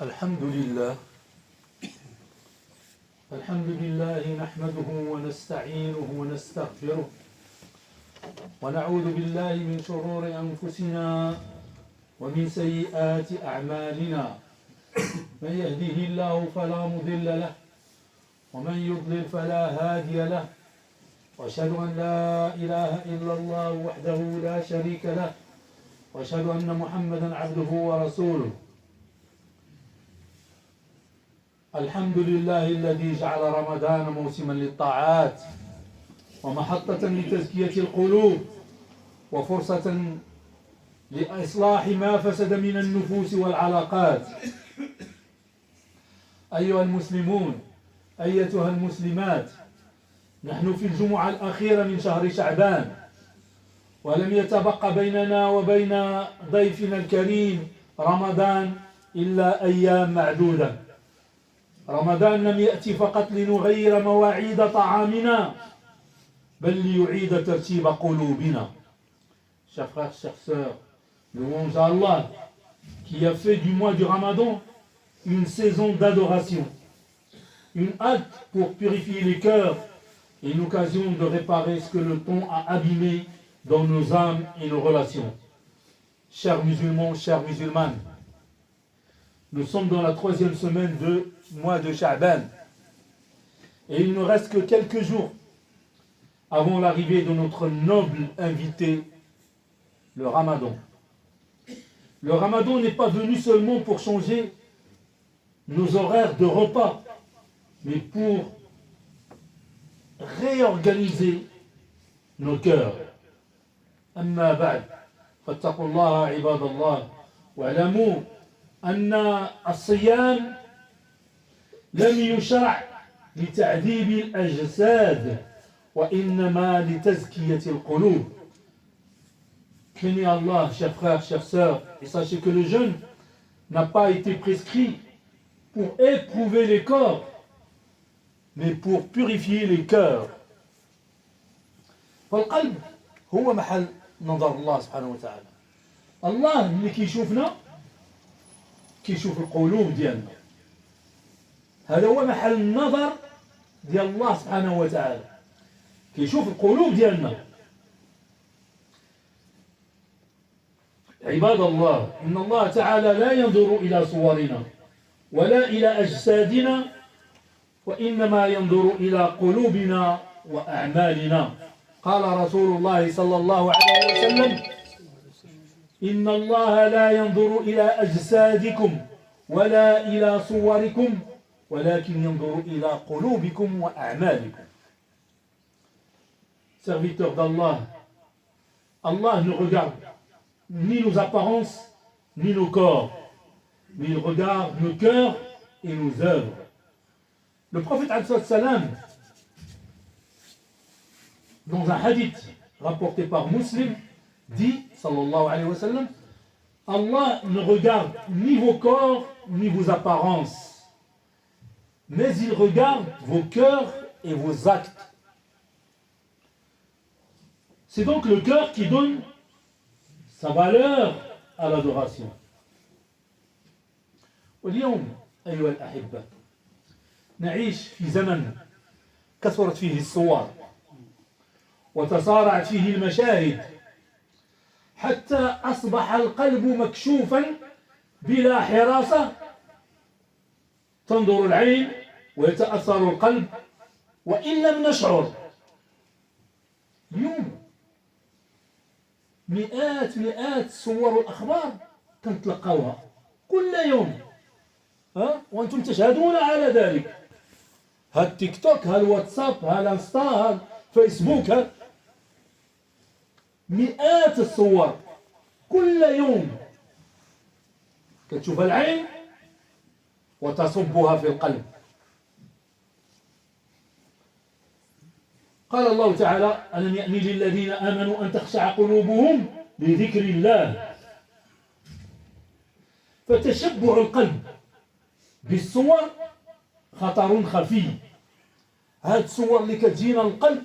الحمد لله نحمده ونستعينه ونستغفره ونعوذ بالله من شرور أنفسنا ومن سيئات أعمالنا من يهده الله فلا مضل له ومن يضلل فلا هادي له وأشهد أن لا إله إلا الله وحده لا شريك له وأشهد أن محمدا عبده ورسوله. الحمد لله الذي جعل رمضان موسما للطاعات ومحطة لتزكية القلوب وفرصة لإصلاح ما فسد من النفوس والعلاقات. أيها المسلمون أيتها المسلمات، نحن في الجمعة الأخيرة من شهر شعبان، ولم يتبقى بيننا وبين ضيفنا الكريم رمضان إلا أيام معدودة. رمضان لم يأتي فقط لنغير مواعيد طعامنا بل ليعيد ترتيب قلوبنا. Chers frères, chères sœurs, louange à Allah qui a fait du mois du Ramadan une saison d'adoration, une halte pour purifier les cœurs et une occasion de réparer ce que le temps a abîmé dans nos âmes et nos relations. Chers musulmans, chères musulmanes, nous sommes dans la 3e semaine du mois de Sha'ban et il ne reste que quelques jours avant l'arrivée de notre noble invité, le Ramadan. Le Ramadan n'est pas venu seulement pour changer nos horaires de repas, mais pour réorganiser nos cœurs. أما بعد فاتقوا الله عباد الله واعلموا أن الصيام لم يشرع لتعذيب الأجساد وإنما لتزكية القلوب. Craignez Allah, chers frères, chères sœurs, et sachez que le jeûne n'a pas été prescrit pour éprouver les corps, mais pour purifier les cœurs. فالقلب هو محل نظر الله سبحانه وتعالى. الله اللي كيشوفنا كيشوف القلوب ديالنا. هذا هو محل النظر ديال الله سبحانه وتعالى، كيشوف القلوب ديالنا. عباد الله، إن الله تعالى لا ينظر إلى صورنا ولا إلى أجسادنا وإنما ينظر إلى قلوبنا وأعمالنا. قال رسول الله صلى الله عليه وسلم: إن الله لا ينظر إلى أجسادكم ولا إلى صوركم ولكن ينظر إلى قلوبكم وأعمالكم. Serviteurs d'Allah, Allah ne regarde ni nos apparences ni nos corps, mais il regarde nos cœurs et nos œuvres. Le prophète alayhi salam, dans un hadith rapporté par Muslim, dit, sallallahu alayhi wa sallam, Allah ne regarde ni vos corps ni vos apparences, mais il regarde vos cœurs et vos actes. C'est donc le cœur qui donne sa valeur à l'adoration. واليوم أيها الأحبة نعيش في زمن كثرت فيه الصور وتصارعت فيه المشاهد حتى أصبح القلب مكشوفا بلا حراسة، تنظر العين ويتأثر القلب وإن لم نشعر. اليوم مئات صور الأخبار تنتلقوها كل يوم، وأنتم تشهدون على ذلك. ها التيك توك، ها الواتساب، ها الانستا، ها الفيسبوك، مئات الصور كل يوم كتشوفها العين وتصبها في القلب. قال الله تعالى: ألم يأن للذين آمنوا أن تخشع قلوبهم لذكر الله. فتشبع القلب بالصور خطر خفي. هاد الصور اللي كتجينا القلب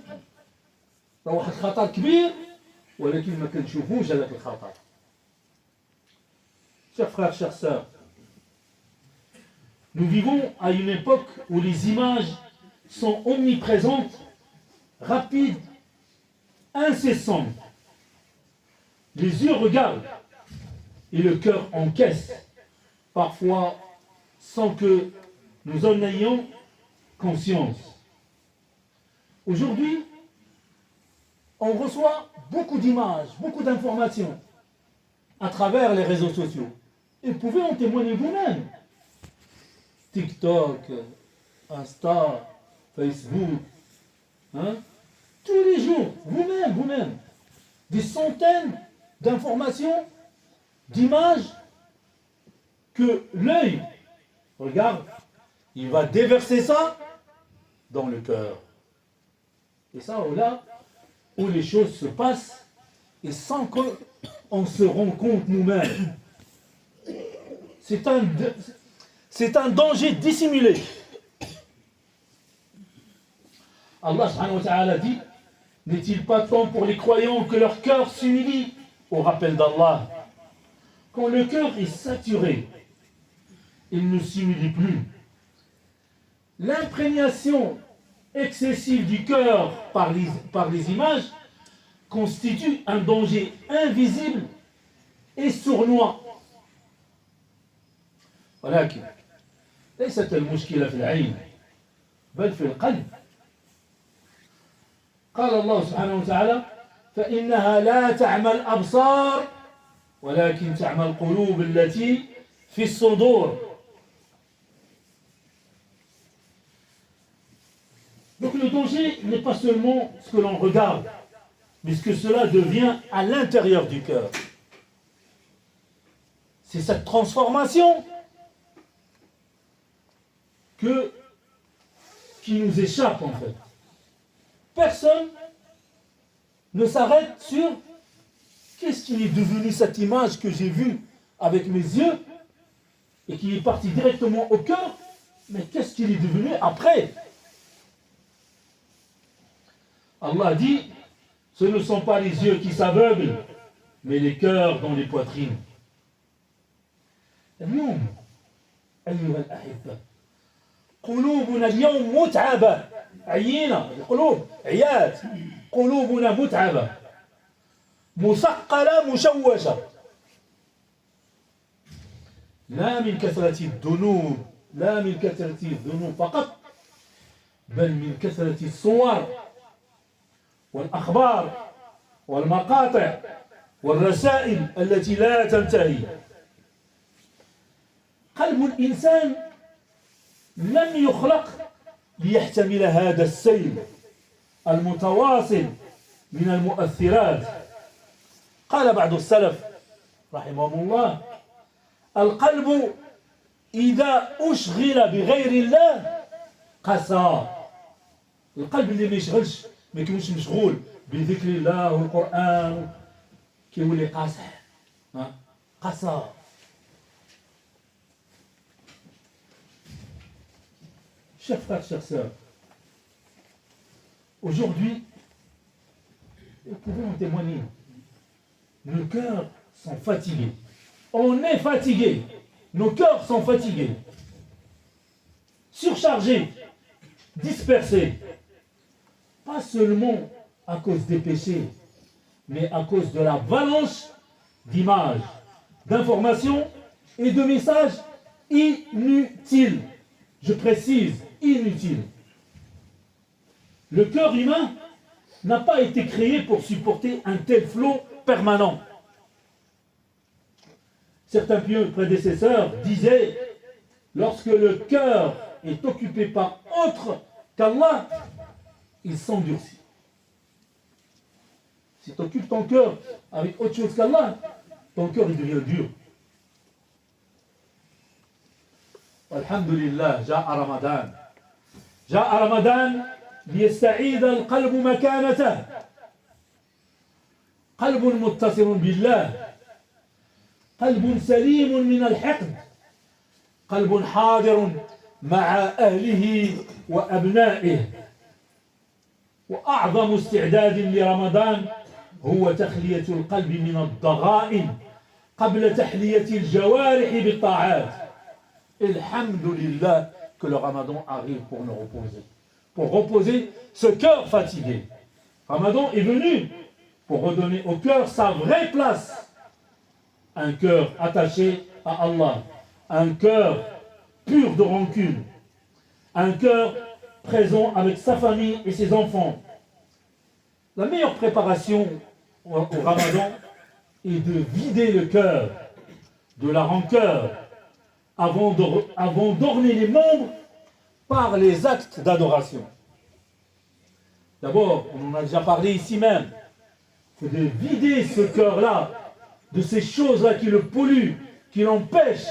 راه واحد الخطر كبير، ولكن ما كنشوفوش هذاك الخطر. Chers frères, chères sœurs, Nous vivons à une époque où les images sont omniprésentes, rapides, incessantes. Les yeux regardent et le cœur encaisse, parfois sans que nous en ayons conscience. Aujourd'hui, on reçoit beaucoup d'images, beaucoup d'informations à travers les réseaux sociaux. Et vous pouvez en témoigner vous-même. TikTok, Insta, Facebook, tous les jours, vous-même, des centaines d'informations, d'images que l'œil regarde, il va déverser ça dans le cœur. Et ça, là où les choses se passent, et sans qu'on se rende compte nous-mêmes. C'est un danger dissimulé. Allah subhanahu wa ta'ala dit, n'est-il pas temps pour les croyants que leur cœur s'humilie au rappel d'Allah? Quand le cœur est saturé, il ne s'humilie plus. L'imprégnation excessive du cœur par les images constitue un danger invisible et sournois. ولكن ليست المشكلة في العين بل في القلب. قال الله سبحانه وتعالى فإنها لا تعمى الأبصار ولكن تعمى القلوب التي في الصدور. Donc le danger n'est pas seulement ce que l'on regarde, mais ce que cela devient à l'intérieur du cœur. C'est cette transformation qui nous échappe en fait. Personne ne s'arrête sur qu'est-ce qui est devenu cette image que j'ai vue avec mes yeux et qui est partie directement au cœur, mais qu'est-ce qu'il est devenu après? Allah dit, ce ne sont pas les yeux qui s'aveuglent, mais les cœurs dans les poitrines. اليوم أيها الأحبة قلوبنا اليوم متعبة عيينا القلوب عيات قلوبنا متعبة مثقلة مشوشة لا من كثرة الذنوب فقط بل من كثرة الصور والأخبار والمقاطع والرسائل التي لا تنتهي. قلب الإنسان لم يخلق ليحتمل هذا السيل المتواصل من المؤثرات. قال بعض السلف رحمهم الله القلب إذا أشغل بغير الله قسى. القلب اللي ما يشغلش ما يكونش مشغول بذكر الله والقرآن كيولي قاصح قسى. Chers frères, chers sœurs, aujourd'hui, nous pouvons en témoigner, nos cœurs sont fatigués. On est fatigués. Nos cœurs sont fatigués, surchargés, dispersés. Pas seulement à cause des péchés, mais à cause de l'avalanche d'images, d'informations et de messages inutiles. Je précise, inutiles. Le cœur humain n'a pas été créé pour supporter un tel flot permanent. Certains pieux prédécesseurs disaient, lorsque le cœur est occupé par autre qu'Allah, il s'endurcit. Si tu occupes ton cœur avec autre chose qu'Allah, ton cœur il devient dur. Alhamdulillah, جاء رمضان ليستعيد القلب مكانته. قلب متصل بالله، قلب سليم من الحقد، قلب حاضر مع أهله وأبنائه. وأعظم استعداد لرمضان هو تخلية القلب من الضغائن قبل تحلية الجوارح بالطاعات. Alhamdulillah que le Ramadan arrive pour nous reposer. Pour reposer ce cœur fatigué. Ramadan est venu pour redonner au cœur sa vraie place. Un cœur attaché à Allah. Un cœur pur de rancune. Un cœur présent avec sa famille et ses enfants. La meilleure préparation au Ramadan est de vider le cœur de la rancœur avant d'orner les membres par les actes d'adoration. D'abord, on en a déjà parlé ici même, c'est de vider ce cœur-là de ces choses-là qui le polluent, qui l'empêchent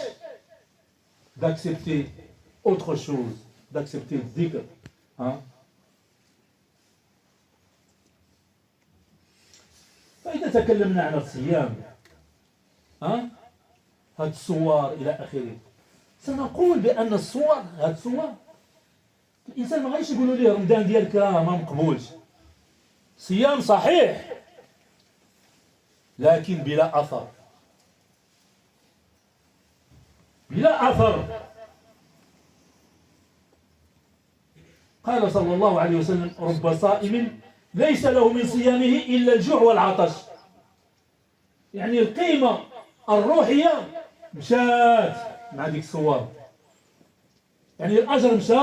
d'accepter autre chose, d'accepter le dhikr. Hein? فإذا تكلمنا عن الصيام هاد الصور إلى آخره سنقول بأن الصور هاد الصور الإنسان ما غاديش يقولوا ليه رمضان ديالك راه ما مقبولش صيام صحيح لكن بلا أثر بلا أثر قال صلى الله عليه وسلم رب صائم ليس له من صيامه إلا الجوع والعطش يعني القيمة الروحية مشات مع ديك الصور يعني الأجر مشى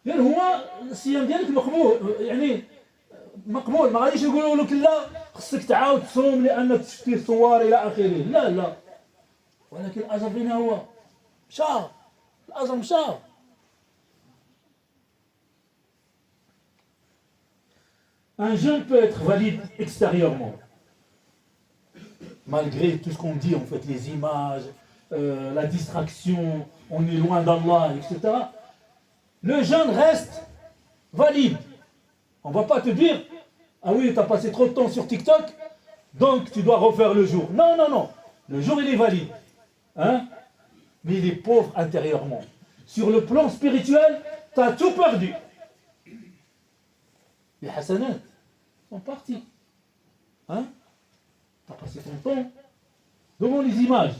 غير هو الصيام ديالك مقبول يعني مقبول ما غاديش يقولوا لك لا خصك تعاود تصوم لأنك شفتي الصور إلى آخره لا ولكن الأجر فين هو مشى الأجر مشى Un jeûne peut être valide extérieurement, malgré tout ce qu'on dit, en fait, les images, la distraction, on est loin d'Allah, etc. Le jeûne reste valide. On ne va pas te dire, ah oui, tu as passé trop de temps sur TikTok, donc tu dois refaire le jour. Non. Le jour, il est valide. Hein? Mais il est pauvre intérieurement. Sur le plan spirituel, tu as tout perdu. Les hasanat sont partis. Hein? Tu as passé ton temps devant les images.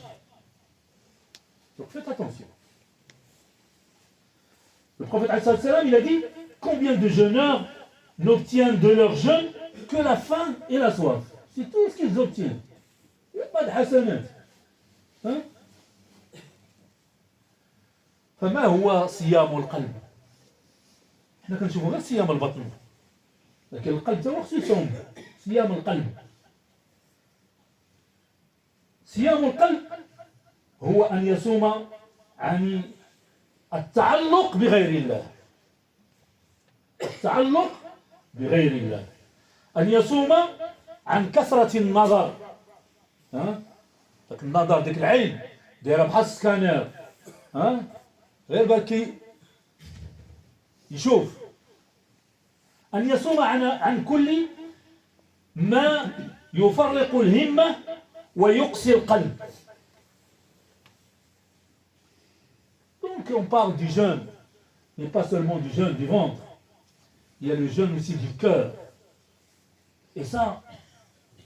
Donc faites attention. Le prophète il a dit combien de jeûneurs n'obtiennent de leur jeûne que la faim et la soif. C'est tout ce qu'ils obtiennent. Il n'y a pas de hasanat. Hein? فما هو صيام القلب؟ احنا كنشوفوا غير صيام البطن. لكن القلب تا هو خصو يصوم صيام القلب صيام القلب هو أن يصوم عن التعلق بغير الله التعلق بغير الله أن يصوم عن كثرة النظر داك النظر ديك العين دايره بحال السكانير غير باكي يشوف أن يصوم عن كل ما يفرق الهمة ويقسي القلب. Donc on parle du jeûne, mais pas seulement du jeûne du ventre. Il y a le jeûne aussi du cœur. Et ça,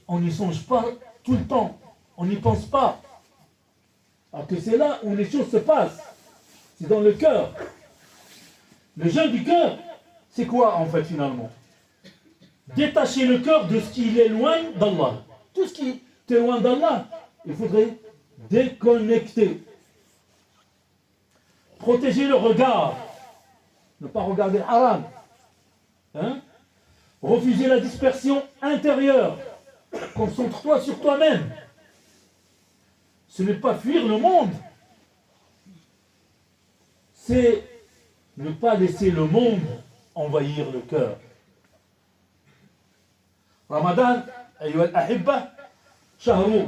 on n'y songe pas tout le temps. On n'y pense pas. Alors que c'est là où les choses se passent. C'est dans le cœur. Le jeûne du cœur, c'est quoi en fait finalement? Détacher le cœur de ce qui l'éloigne d'Allah. Tout ce qui t'éloigne d'Allah, il faudrait déconnecter. Protéger le regard. Ne pas regarder le haram. Refuser la dispersion intérieure. Concentre-toi sur toi-même. Ce n'est pas fuir le monde. C'est ne pas laisser le monde envahir le cœur. Ramadan, أيها الأحبة, شهر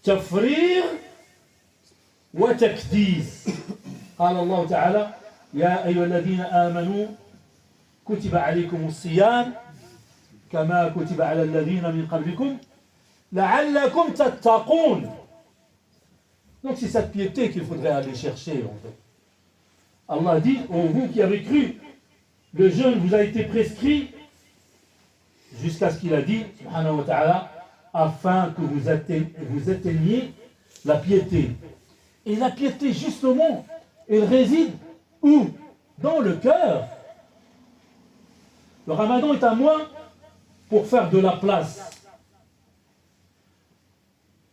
تفريغ وتكديس. قال الله تعالى: يا أيها الذين آمنوا كتب عليكم الصيام كما كتب على الذين من قبلكم لعلكم تتقون. Donc c'est cette piété qu'il faudrait aller chercher en fait. Allah dit, ô vous qui avez cru, le jeûne vous a été prescrit jusqu'à ce qu'il a dit, subhanahu wa ta'ala, afin que vous atteigniez la piété. Et la piété, justement, elle réside où? Dans le cœur. Le ramadan est un mois pour faire de la place,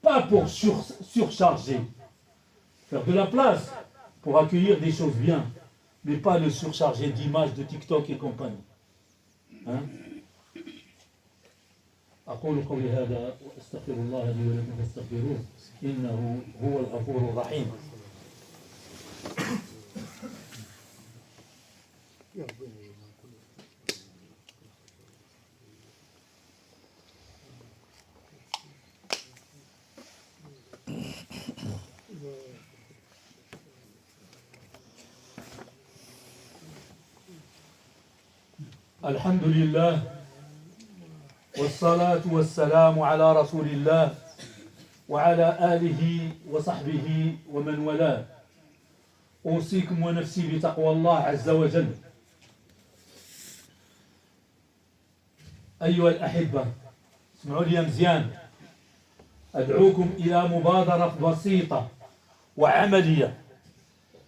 pas pour surcharger. Faire de la place pour accueillir des choses bien, mais pas le surcharger d'images de TikTok et compagnie. Hein? أقول قولي هذا وأستغفر الله لي ولكم فاستغفروه إنه هو الغفور الرحيم. الحمد لله والصلاة والسلام على رسول الله وعلى آله وصحبه ومن والاه. أوصيكم ونفسي بتقوى الله عز وجل. أيها الأحبة، اسمعوا لي مزيان، أدعوكم إلى مبادرة بسيطة وعملية.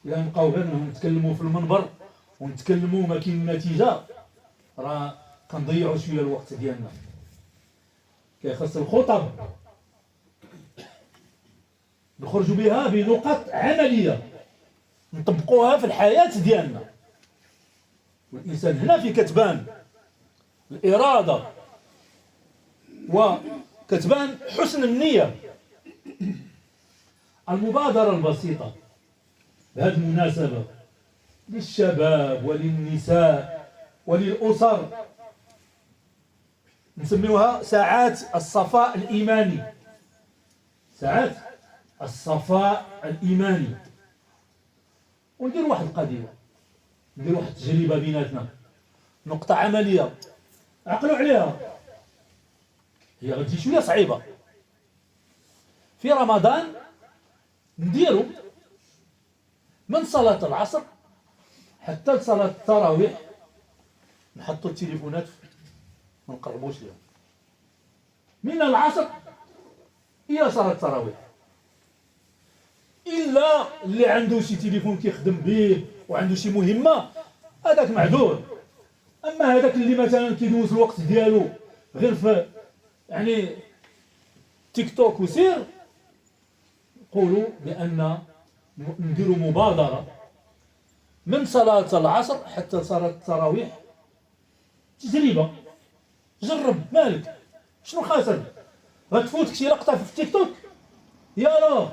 إلا نبقاو غير نتكلموا في المنبر ونتكلموا ما كاين نتيجة، راه كنضيعوا شوية الوقت ديالنا. كيخص الخطب نخرجوا بها بنقط عملية نطبقوها في الحياة ديالنا. والإنسان هنا في كتبان الإرادة وكتبان حسن النية. المبادرة البسيطة بهذه المناسبة للشباب وللنساء وللأسر نسميوها ساعات الصفاء الإيماني. ساعات الصفاء الإيماني. وندير واحد القضية، ندير واحد التجربة بيناتنا، نقطة عملية عقلوا عليها. هي غتجي شوية صعيبة. في رمضان نديرو من صلاة العصر حتى لصلاة التراويح نحطوا التليفونات ما نقربوش لهم. من العصر إلى صلاة التراويح، إلا اللي عنده شي تليفون كيخدم به وعنده شي مهمة هذاك معذور. أما هذاك اللي مثلا كيدوز الوقت ديالو غير في يعني تيك توك وسير، نقولوا بأن نديروا مبادرة من صلاة العصر حتى صلاة التراويح. تجربة، جرب مالك، شنو خاسر؟ غتفوتك شي لقطة في التيك توك يلا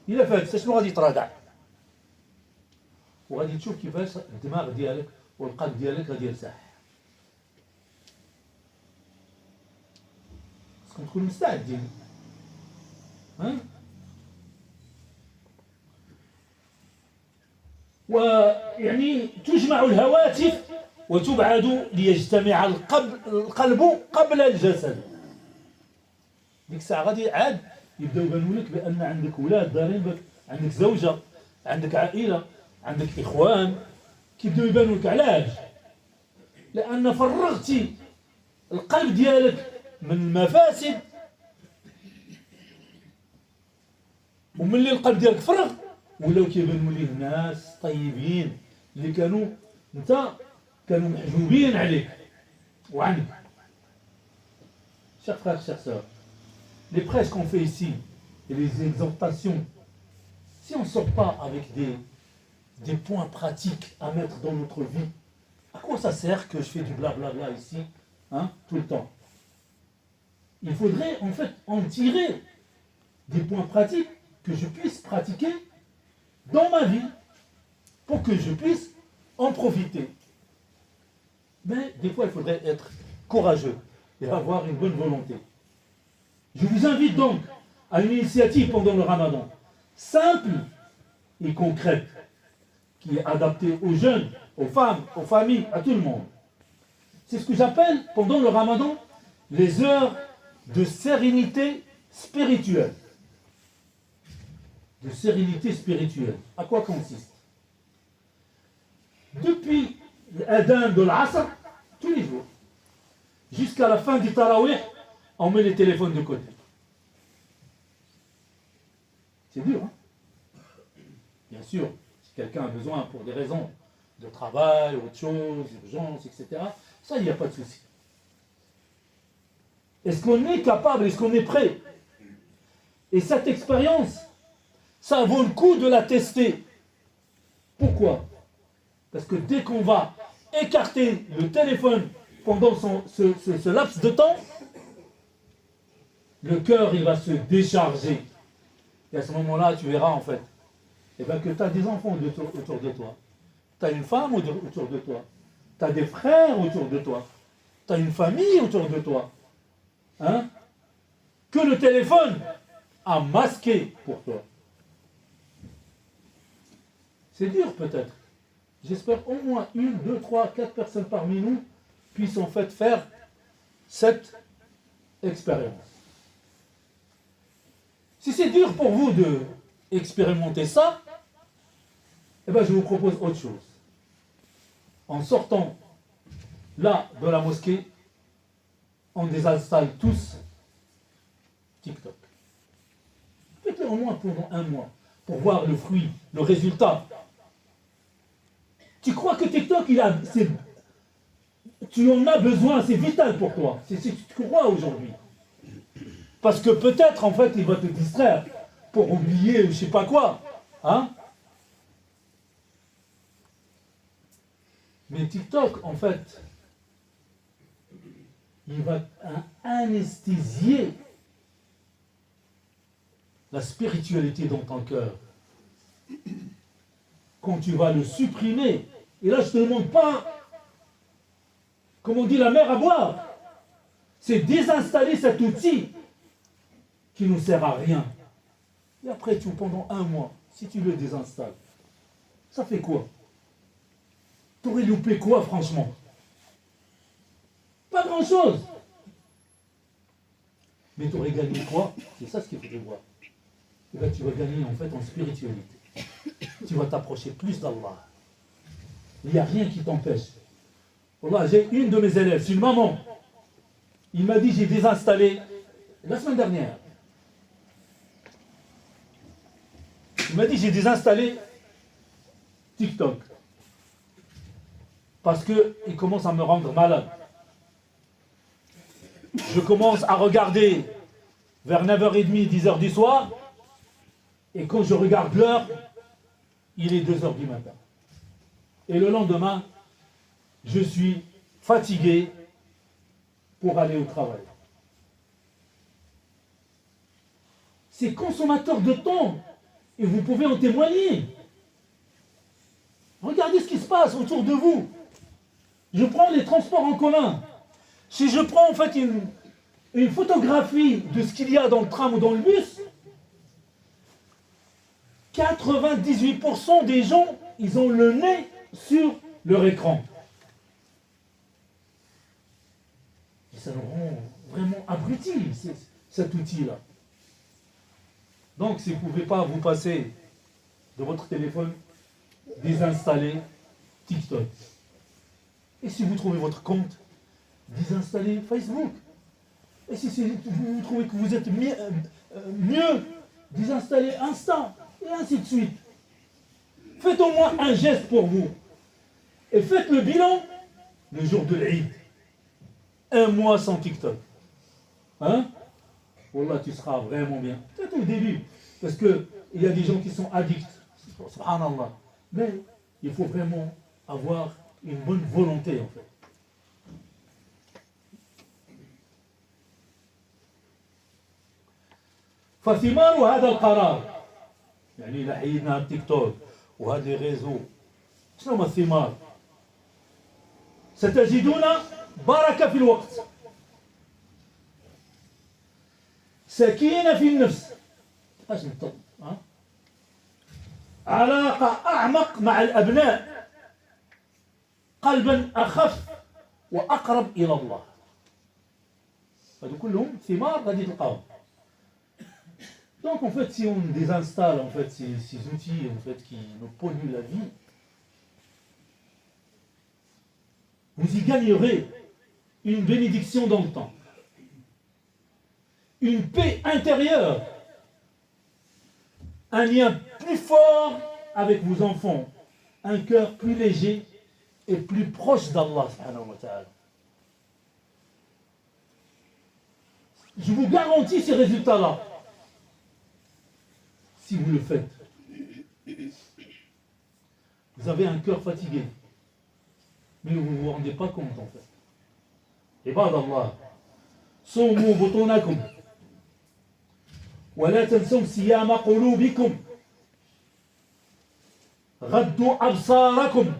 إلا فاتت شنو غادي يتراجع، وغادي تشوف كيفاش الدماغ ديالك والقلب ديالك غادي يرتاح. خصكم تكونوا مستعدين. ويعني تجمع الهواتف وتبعد ليجتمع القلب قبل الجسد. ديك الساعة غادي عاد يبداو يبانوا لك بأن عندك ولاد دارين بك، عندك زوجة، عندك عائلة، عندك إخوان، كيبداو يبانوا لك. علاش؟ لأن فرغتي القلب ديالك من المفاسد، وملي القلب ديالك فرغ ولاو كيبانوا ليه ناس طيبين اللي كانوا محجوبين عليك وعنك. Chers frères, chers sœurs, les prêches qu'on fait ici et les exhortations, si on ne sort pas avec des points pratiques à mettre dans notre vie, à quoi ça sert que je fais du blablabla ici, tout le temps? Il faudrait en fait en tirer des points pratiques que je puisse pratiquer dans ma vie pour que je puisse en profiter. Mais des fois, il faudrait être courageux et avoir une bonne volonté. Je vous invite donc à une initiative pendant le Ramadan, simple et concrète, qui est adaptée aux jeunes, aux femmes, aux familles, à tout le monde. C'est ce que j'appelle pendant le Ramadan les heures de sérénité spirituelle. De sérénité spirituelle. À quoi consiste? Depuis l'adhan de l'Asr, tous les jours, jusqu'à la fin du Tarawih, on met les téléphones de côté. C'est dur, hein? Bien sûr, si quelqu'un a besoin pour des raisons de travail, autre chose, urgence, etc., ça, il n'y a pas de souci. Est-ce qu'on est capable, est-ce qu'on est prêt? Et cette expérience, ça vaut le coup de la tester. Pourquoi? Parce que dès qu'on va écarter le téléphone pendant ce laps de temps, le cœur, il va se décharger. Et à ce moment-là, tu verras en fait, eh ben, que tu as des enfants autour de toi. Tu as une femme autour de toi. Tu as des frères autour de toi. Tu as une famille autour de toi. Hein? Que le téléphone a masqué pour toi. C'est dur peut-être. J'espère au moins 1, 2, 3, 4 personnes parmi nous puissent en fait faire cette expérience. Si c'est dur pour vous de expérimenter ça, eh ben je vous propose autre chose. En sortant là de la mosquée, on désinstalle tous TikTok. Faites-le au moins pendant 1 mois pour voir le fruit, le résultat. Tu crois que TikTok, tu en as besoin, c'est vital pour toi. C'est ce que tu crois aujourd'hui. Parce que peut-être, en fait, il va te distraire pour oublier ou je sais pas quoi. Hein? Mais TikTok, en fait, il va anesthésier la spiritualité dans ton cœur. Quand tu vas le supprimer, et là je ne te demande pas, comme on dit, la mer à boire, c'est désinstaller cet outil qui ne nous sert à rien. Et après, pendant 1 mois, si tu le désinstalles, ça fait quoi? Tu aurais loupé quoi, franchement? Pas grand-chose. Mais tu aurais gagné quoi? C'est ça ce qu'il faut voir. Et là, tu vas gagner en fait en spiritualité. Tu vas t'approcher plus d'Allah. Il n'y a rien qui t'empêche. Voilà, j'ai une de mes élèves, c'est une maman. Il m'a dit, j'ai désinstallé la semaine dernière. Il m'a dit, j'ai désinstallé TikTok. Parce qu'il commence à me rendre malade. Je commence à regarder vers 9h30, 10h du soir. Et quand je regarde l'heure, il est 2h du matin. Et le lendemain, je suis fatigué pour aller au travail. C'est consommateur de temps. Et vous pouvez en témoigner. Regardez ce qui se passe autour de vous. Je prends les transports en commun. Si je prends en fait une photographie de ce qu'il y a dans le tram ou dans le bus, 98% des gens, ils ont le nez sur leur écran. Et ça nous rend vraiment abrutis, cet outil-là. Donc, si vous ne pouvez pas vous passer de votre téléphone, désinstaller TikTok. Et si vous trouvez votre compte, désinstaller Facebook. Et si vous trouvez que vous êtes mieux, désinstaller Insta. Et ainsi de suite. Faites au moins un geste pour vous. Et faites le bilan le jour de l'Eid. 1 mois sans TikTok. Hein? Wallah, tu seras vraiment bien. Peut-être au début. Parce qu'il y a des gens qui sont addicts. Subhanallah. Mais il faut vraiment avoir une bonne volonté en fait. فثمار هذا القرار يعني إذا حيدنا التيك توك وهذه الريزو شنو هما الثمار؟ ستجدون بركة في الوقت، سكينة في النفس، علاقة أعمق مع الأبناء، قلبا أخف وأقرب إلى الله. هذو كلهم ثمار غادي تلقاهم. Donc en fait, si on désinstalle en fait ces outils en fait qui nous polluent la vie, vous y gagnerez une bénédiction dans le temps, une paix intérieure, un lien plus fort avec vos enfants un cœur plus léger et plus proche d'Allah subhanahu wa ta'ala. Je vous garantis ces résultats-là. Si vous le faites, vous avez un cœur fatigué, mais vous ne vous rendez pas compte en fait. Ibad Allah, صوموا بطونكم ولا تنسوا صيام قلوبكم غضوا أبصاركم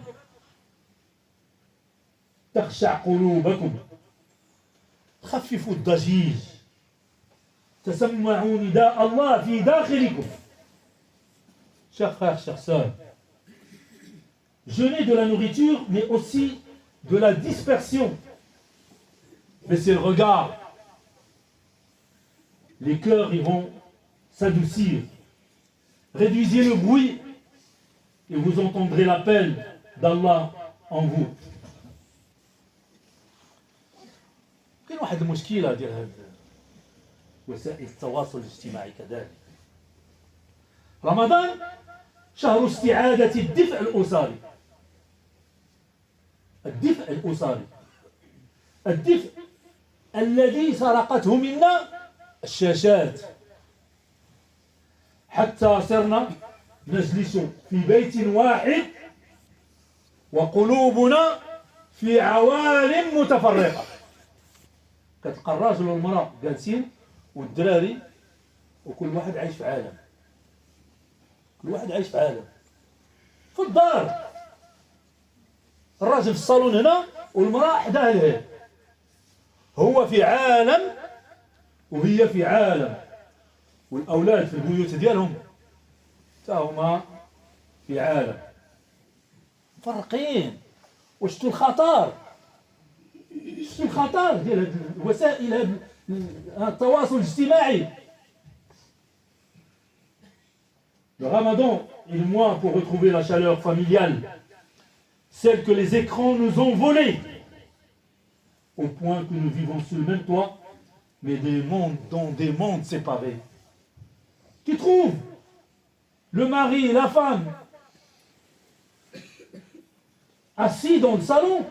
تخشع قلوبكم خففوا الضجيج تسمعوا نداء الله في داخلكم. Chers frères, chères sœurs, jeûner de la nourriture, mais aussi de la dispersion. Baissez le regard. Les cœurs ils vont s'adoucir. Réduisez le bruit et vous entendrez l'appel d'Allah en vous. كاين واحد المشكلة ديال هاد وسائل التواصل الاجتماعي كذلك. رمضان شهر استعادة الدفء الأسري. الدفء الأسري. الدفء الذي سرقته منا الشاشات حتى صرنا نجلس في بيت واحد وقلوبنا في عوالم متفرقة. كتلقى الراجل والمرأة جالسين والدراري وكل واحد عايش في عالم. كل واحد عايش في عالم. في الدار الراجل في الصالون هنا والمرأة حداه لهيه. هو في عالم وهي في عالم. والأولاد في البيوت ديالهم تا هما في عالم. مفرقين. وشتو الخطر؟ شتو الخطر ديال وسائل التواصل الاجتماعي؟ Le Ramadan est le mois pour retrouver la chaleur familiale, celle que les écrans nous ont volée, au point que nous vivons sous le même toit, mais dans des mondes séparés. Tu trouves le mari et la femme assis dans le salon,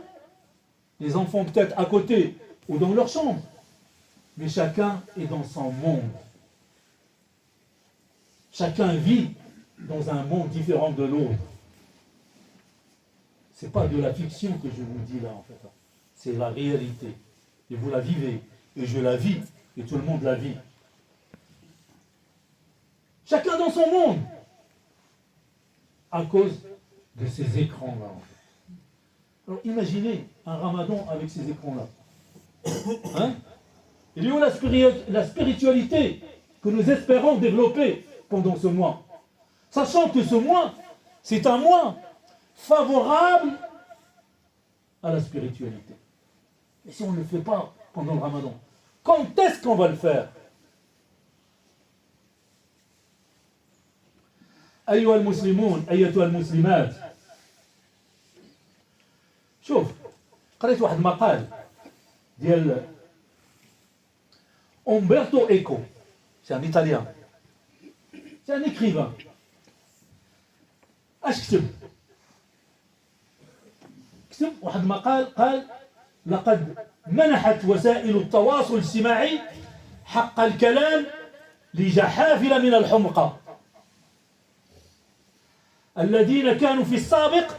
les enfants peut-être à côté ou dans leur chambre, mais chacun est dans son monde. Chacun vit dans un monde différent de l'autre. C'est pas de la fiction que je vous dis là en fait. C'est la réalité. Et vous la vivez. Et je la vis. Et tout le monde la vit. Chacun dans son monde. À cause de ces écrans-là. En fait. Alors imaginez un ramadan avec ces écrans-là. Hein? Il y a la spiritualité que nous espérons développer pendant ce mois. Sachant que ce mois, c'est un mois favorable à la spiritualité. Mais si on ne le fait pas pendant le ramadan, quand est-ce qu'on va le faire? أيها المسلمون أيتها المسلمات شوف قريت واحد مقال ديال Umberto Eco, c'est un italien, c'est un écrivain. اش كتب واحد مقال قال لقد منحت وسائل التواصل الاجتماعي حق الكلام لجحافل من الحمقى الذين كانوا في السابق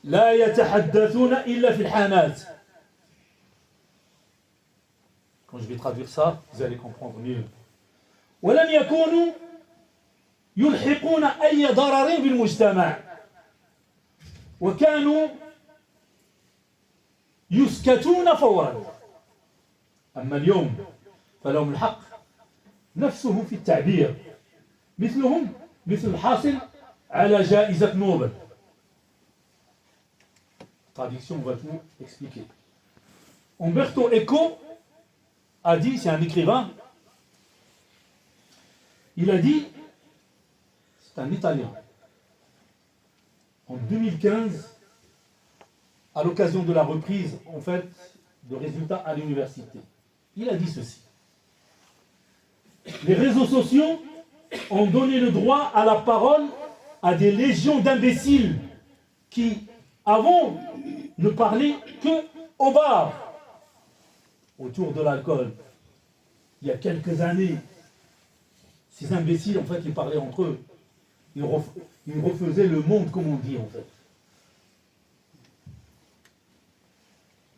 لا يتحدثون إلا في الحانات. Quand je vais traduire ça, vous allez comprendre mieux. ولم يكونوا يلحقون أي ضرر بالمجتمع وكانوا يسكتون فورا. أما اليوم فلهم الحق نفسه في التعبير مثل الحاصل على جائزة نوبل. Traduction, on va tout expliquer. Umberto Eco a dit, c'est un écrivain, il a dit, c'est un Italien, en 2015, à l'occasion de la reprise, en fait, de résultats à l'université, il a dit ceci. Les réseaux sociaux ont donné le droit à la parole à des légions d'imbéciles qui, avant, ne parlaient que au bar, autour de l'alcool. Il y a quelques années, ces imbéciles, en fait, ils parlaient entre eux. Ils refaisaient le monde, comme on dit, en fait.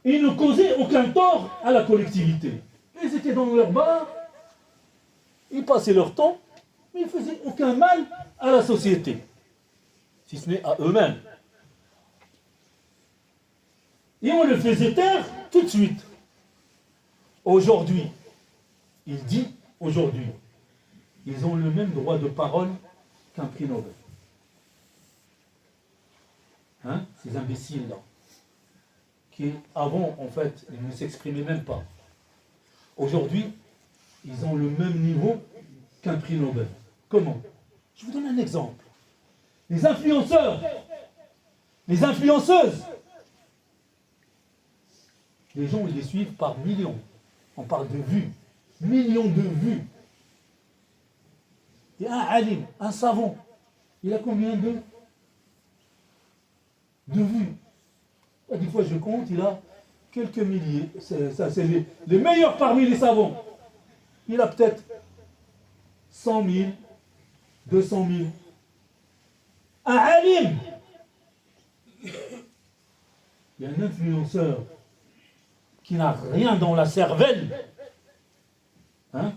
Ils ne causaient aucun tort à la collectivité. Ils étaient dans leur bar, ils passaient leur temps, mais ils ne faisaient aucun mal à la société, si ce n'est à eux-mêmes. Et on le faisait taire tout de suite. Aujourd'hui, il dit aujourd'hui, ils ont le même droit de parole qu'un prix Nobel. Hein, ces imbéciles-là, qui avant, en fait, ils ne s'exprimaient même pas. Aujourd'hui, ils ont le même niveau qu'un prix Nobel. Comment? Je vous donne un exemple. Les influenceurs, les influenceuses, les gens, ils les suivent par millions. On parle de vues, millions de vues. Et un alim, un savant, il a combien de vues? Des fois, je compte, il a quelques milliers. C'est les meilleurs parmi les savants. Il a peut-être 100 000, 200 000. Un alim. Il y a un influenceur qui n'a rien dans la cervelle. Hein?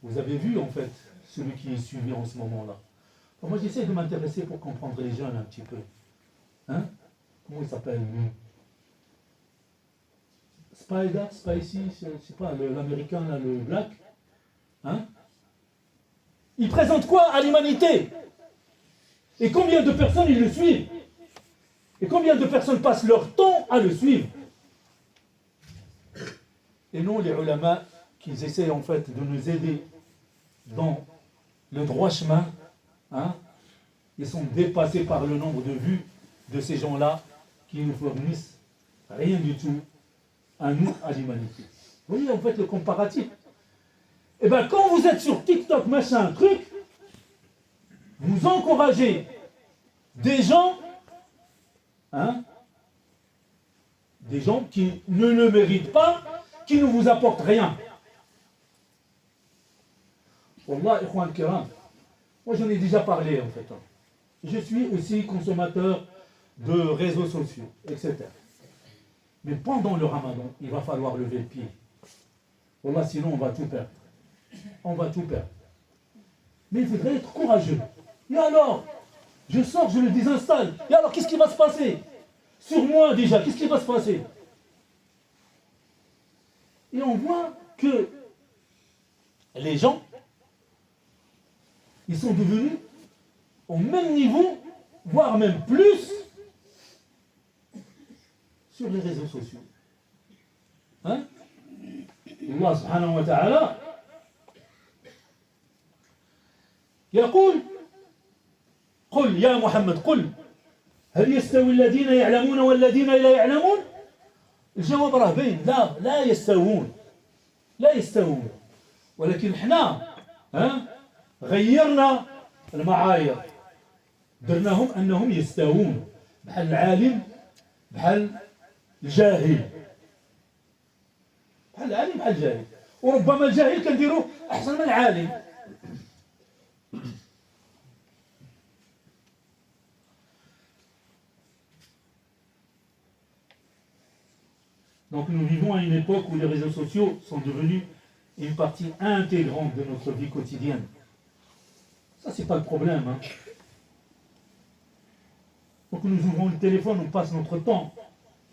Vous avez vu, en fait, celui qui est suivi en ce moment-là. Moi, j'essaie de m'intéresser pour comprendre les jeunes un petit peu. Hein? Comment il s'appelle, lui? Spicy, c'est pas l'américain, là, le black. Hein? Il présente quoi à l'humanité? Et combien de personnes ils le suivent? Et combien de personnes passent leur temps à le suivre? Et non, les ulama, qu'ils essaient en fait de nous aider dans le droit chemin, hein, ils sont dépassés par le nombre de vues de ces gens-là qui nous fournissent rien du tout à nous, à l'humanité. Vous voyez en fait le comparatif. Et bien quand vous êtes sur TikTok, machin, truc, vous encouragez des gens, hein, des gens qui ne le méritent pas, qui ne vous apportent rien. Wallah, ikhwan kiram, moi j'en ai déjà parlé en fait. Je suis aussi consommateur de réseaux sociaux, etc. Mais pendant le ramadan, il va falloir lever le pied. Wallah, sinon on va tout perdre. On va tout perdre. Mais il faudrait être courageux. Et alors, je sors, je le désinstalle. Et alors, qu'est-ce qui va se passer? Sur moi déjà, qu'est-ce qui va se passer? Et on voit que les gens, ils sont devenus au même niveau, voire même plus, sur les réseaux sociaux. Hein? Allah subhanahu wa ta'ala يقول قل يا محمد قل هل يستوي الذين يعلمون والذين لا يعلمون؟ الجواب راه باين، لا يستوون، لا يستوون. ولكن احنا غيرنا المعايير، درناهم انهم يستوون، بحال العالم بحال الجاهل، بحال العالم بحال الجاهل، وربما الجاهل كنديروه احسن من العالم. Donc nous vivons à une époque où les réseaux sociaux sont devenus une partie intégrante de notre vie quotidienne. Ça, c'est pas le problème. Hein. Donc nous ouvrons le téléphone, on passe notre temps.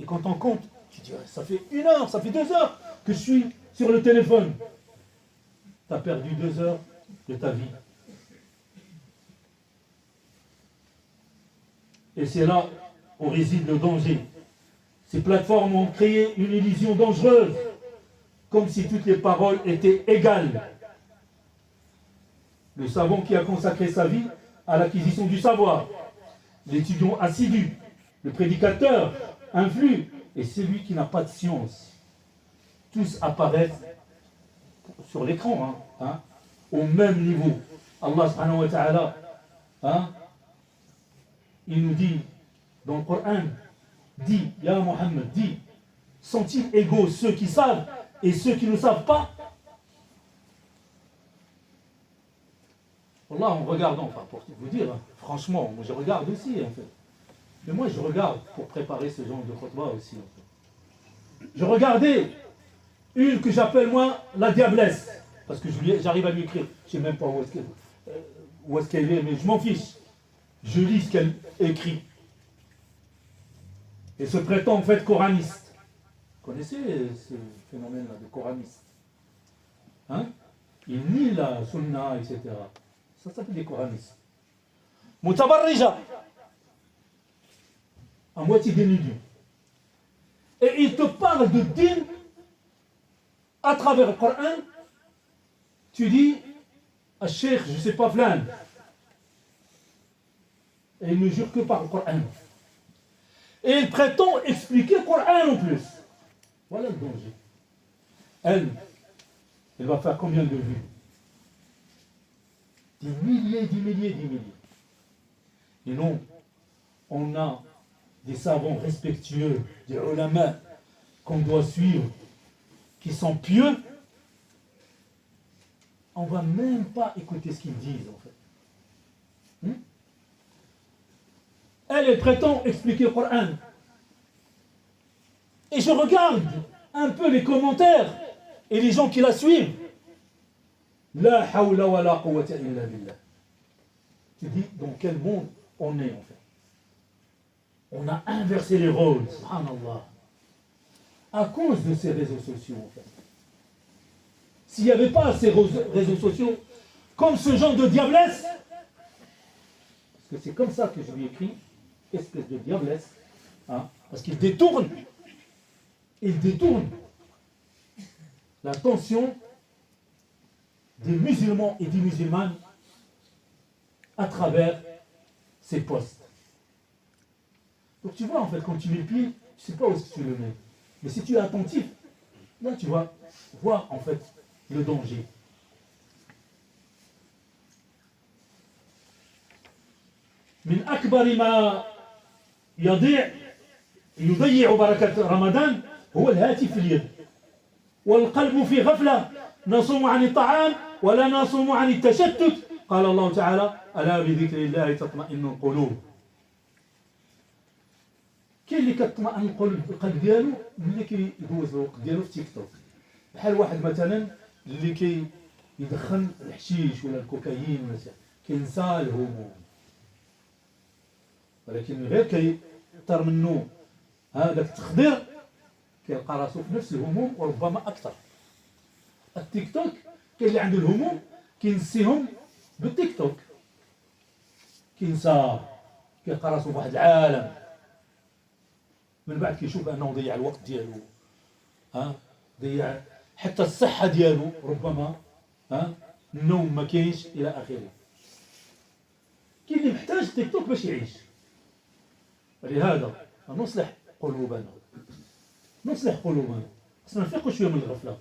Et quand on compte, tu dis, ça fait 1 heure, ça fait 2 heures que je suis sur le téléphone. Tu as perdu 2 heures de ta vie. Et c'est là où réside le danger. Ces plateformes ont créé une illusion dangereuse, comme si toutes les paroles étaient égales. Le savant qui a consacré sa vie à l'acquisition du savoir, l'étudiant assidu, le prédicateur influe, et celui qui n'a pas de science. Tous apparaissent sur l'écran, au même niveau. Allah subhanahu wa ta'ala hein, il nous dit dans le Coran, dit, Ya Muhammad, dit, sont-ils égaux ceux qui savent et ceux qui ne savent pas? Là, en regardant, enfin pour vous dire, hein, franchement, moi je regarde aussi en fait. Mais moi je regarde pour préparer ce genre de khutbah aussi en fait. Je regardais une que j'appelle moi la diablesse, parce que j'arrive à lui écrire, je ne sais même pas où est-ce qu'elle est, mais je m'en fiche. Je lis ce qu'elle écrit. Et se prétend en fait coraniste. Vous connaissez ce phénomène-là de coraniste? Hein? Il nie la sunna, etc. Ça s'appelle des coranistes. Mutabarrija, à moitié dénudé. Et il te parle de din à travers le Coran. Tu dis, à Cheikh, je ne sais pas, flan. Et il ne jure que par le Coran. Et il prétend expliquer le Coran en plus. Voilà le danger. Elle va faire combien de vues? Des milliers, des milliers, des milliers. Et non, on a des savants respectueux, des ulama qu'on doit suivre, qui sont pieux. On ne va même pas écouter ce qu'ils disent en fait. Elle prétend expliquer le Coran. Et je regarde un peu les commentaires et les gens qui la suivent. La hawla wa la quwwata illa billah. Tu dis dans quel monde on est en fait. On a inversé les rôles, subhanallah, à cause de ces réseaux sociaux en fait. S'il n'y avait pas ces réseaux sociaux, comme ce genre de diablesse, parce que c'est comme ça que je lui écris, espèce de diablesse, hein, parce qu'il détourne l'attention des musulmans et des musulmanes à travers ces postes. Donc tu vois en fait, quand tu mets le pied, tu ne sais pas où est-ce que tu le mets. Mais si tu es attentif, là tu vas voir en fait le danger. من أكبر ما يضيع بركة رمضان هو الهاتف في اليد والقلب في غفلة نصوم عن الطعام ولا نصوم عن التشتت قال الله تعالى ألا بذكر الله تطمئن القلوب. كاين اللي كتطمئن القلب ديالو ملي كيدوز الوقت ديالو في تيك توك، بحال واحد مثلا اللي كيدخن الحشيش ولا الكوكايين ولا كينسى الهموم، ولكن غير كيطر منه هذاك التخدير كيلقى راسو في نفس الهموم وربما اكثر. التيك توك كاين اللي عنده الهموم كينسيهم بالتيك توك، كينسى، كيلقى راسو في واحد العالم، من بعد كيشوف انه ضيع الوقت ديالو، ضيع حتى الصحه ديالو ربما، النوم ما كاينش الى اخره. كاين اللي محتاج التيك توك باش يعيش. ولهذا نصلح قلوبنا، خصنا نفيقوا شويه من الغفله،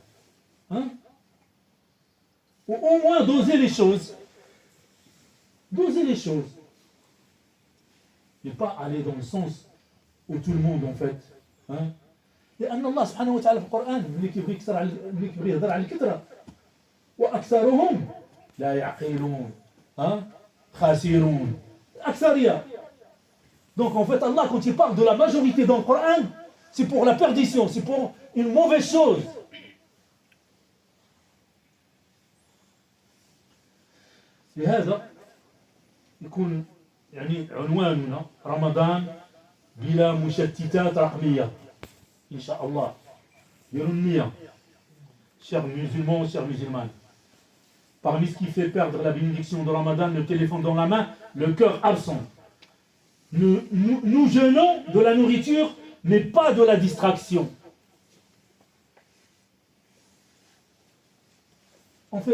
ou au moins doser les choses, et pas aller dans le sens où tout le monde en fait, لأن الله سبحانه وتعالى في القرآن ملي كيبغي يهضر على الكثرة وأكثرهم لا يعقلون خاسرون، الأكثرية. Donc en fait Allah quand il parle de la majorité dans le Coran, c'est pour la perdition, c'est pour une mauvaise chose. لهذا يكون يعني عنواننا رمضان بلا مشتتات رقمية إن شاء الله. ديروا النية chers musulmans, chers musulmanes. Parmi ce qui fait perdre la bénédiction de Ramadan, le téléphone dans la main, le cœur absent. Nous jeûnons de la nourriture, mais pas de la distraction.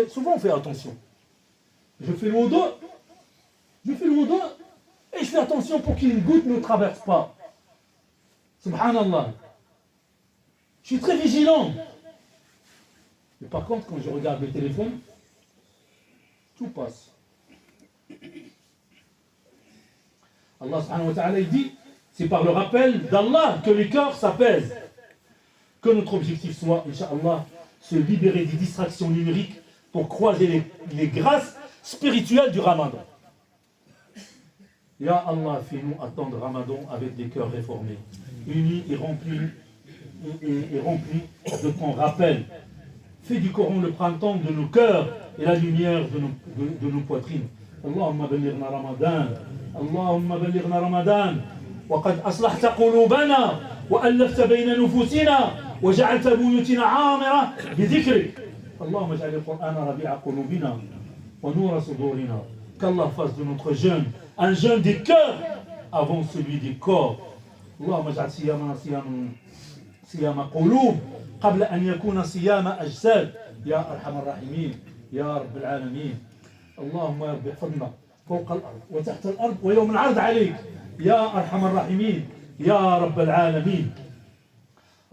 Souvent on fait attention. Je fais le wudu et je fais attention pour qu'une goutte ne traverse pas. Subhanallah. Je suis très vigilant. Mais par contre, quand je regarde le téléphone, tout passe. Allah subhanahu wa ta'ala dit, c'est par le rappel d'Allah que les cœurs s'apaisent. Que notre objectif soit, Inch'Allah, se libérer des distractions numériques pour croiser les grâces spirituelles du Ramadan. Ya Allah, fais-nous attendre Ramadan avec des cœurs réformés, unis et remplis de ton rappel. Fais du Coran le printemps de nos cœurs et la lumière de nos poitrines. Allahumma ballighna Ramadan. Allahumma ballighna Ramadan. وقد أصلحت قلوبنا وألفت بين نفوسنا وجعلت بيوتنا عامرة بذكرك. اللهم اجعل القرآن ربيع قلوبنا ونور صدورنا. Qu'Allah fasse de notre jeûne un jeûne des cœurs avant celui des corps. اللهم اجعل صيامنا صيام قلوب قبل أن يكون صيام أجساد يا أرحم الراحمين يا رب العالمين. اللهم يا رب احفظنا فوق الأرض وتحت الأرض ويوم العرض عليك يا أرحم الراحمين يا رب العالمين.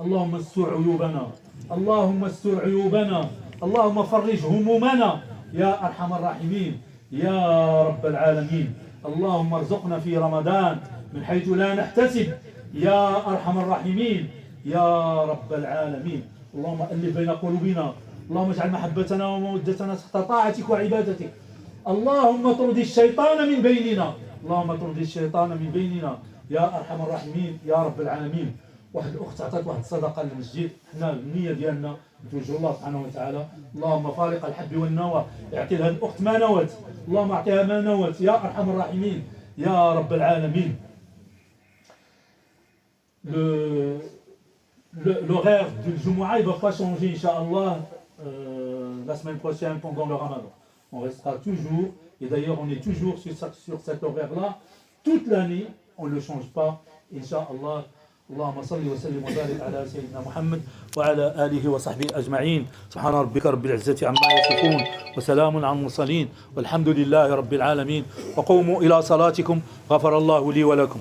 اللهم استر عيوبنا اللهم استر عيوبنا اللهم فرج همومنا يا أرحم الراحمين يا رب العالمين. اللهم ارزقنا في رمضان من حيث لا نحتسب يا أرحم الراحمين يا رب العالمين. اللهم ألف بين قلوبنا اللهم اجعل محبتنا ومودتنا تحت طاعتك وعبادتك. اللهم اطرد الشيطان من بيننا اللهم اطرد الشيطان من بيننا يا أرحم الراحمين يا رب العالمين. واحد الأخت عطات واحد الصدقة للمسجد، حنا النية ديالنا نتوجه الله سبحانه وتعالى. اللهم فارق الحب والنوى اعطي لهذه الأخت ما نوت، اللهم اعطيها ما نوت يا أرحم الراحمين يا رب العالمين. L'horaire du Jumu'ah, il ne va pas changer, Inch'Allah, la semaine prochaine pendant le Ramadan. On restera toujours, et d'ailleurs on est toujours sur cet horaire-là, toute l'année, on ne le change pas, Inch'Allah. اللهم صل وسلم وبارك على سيدنا محمد وعلى آله وصحبه أجمعين. سبحان ربك رب العزة عما يصفون وسلام على المرسلين والحمد لله رب العالمين. وقوموا إلى صلاتكم غفر الله لي ولكم.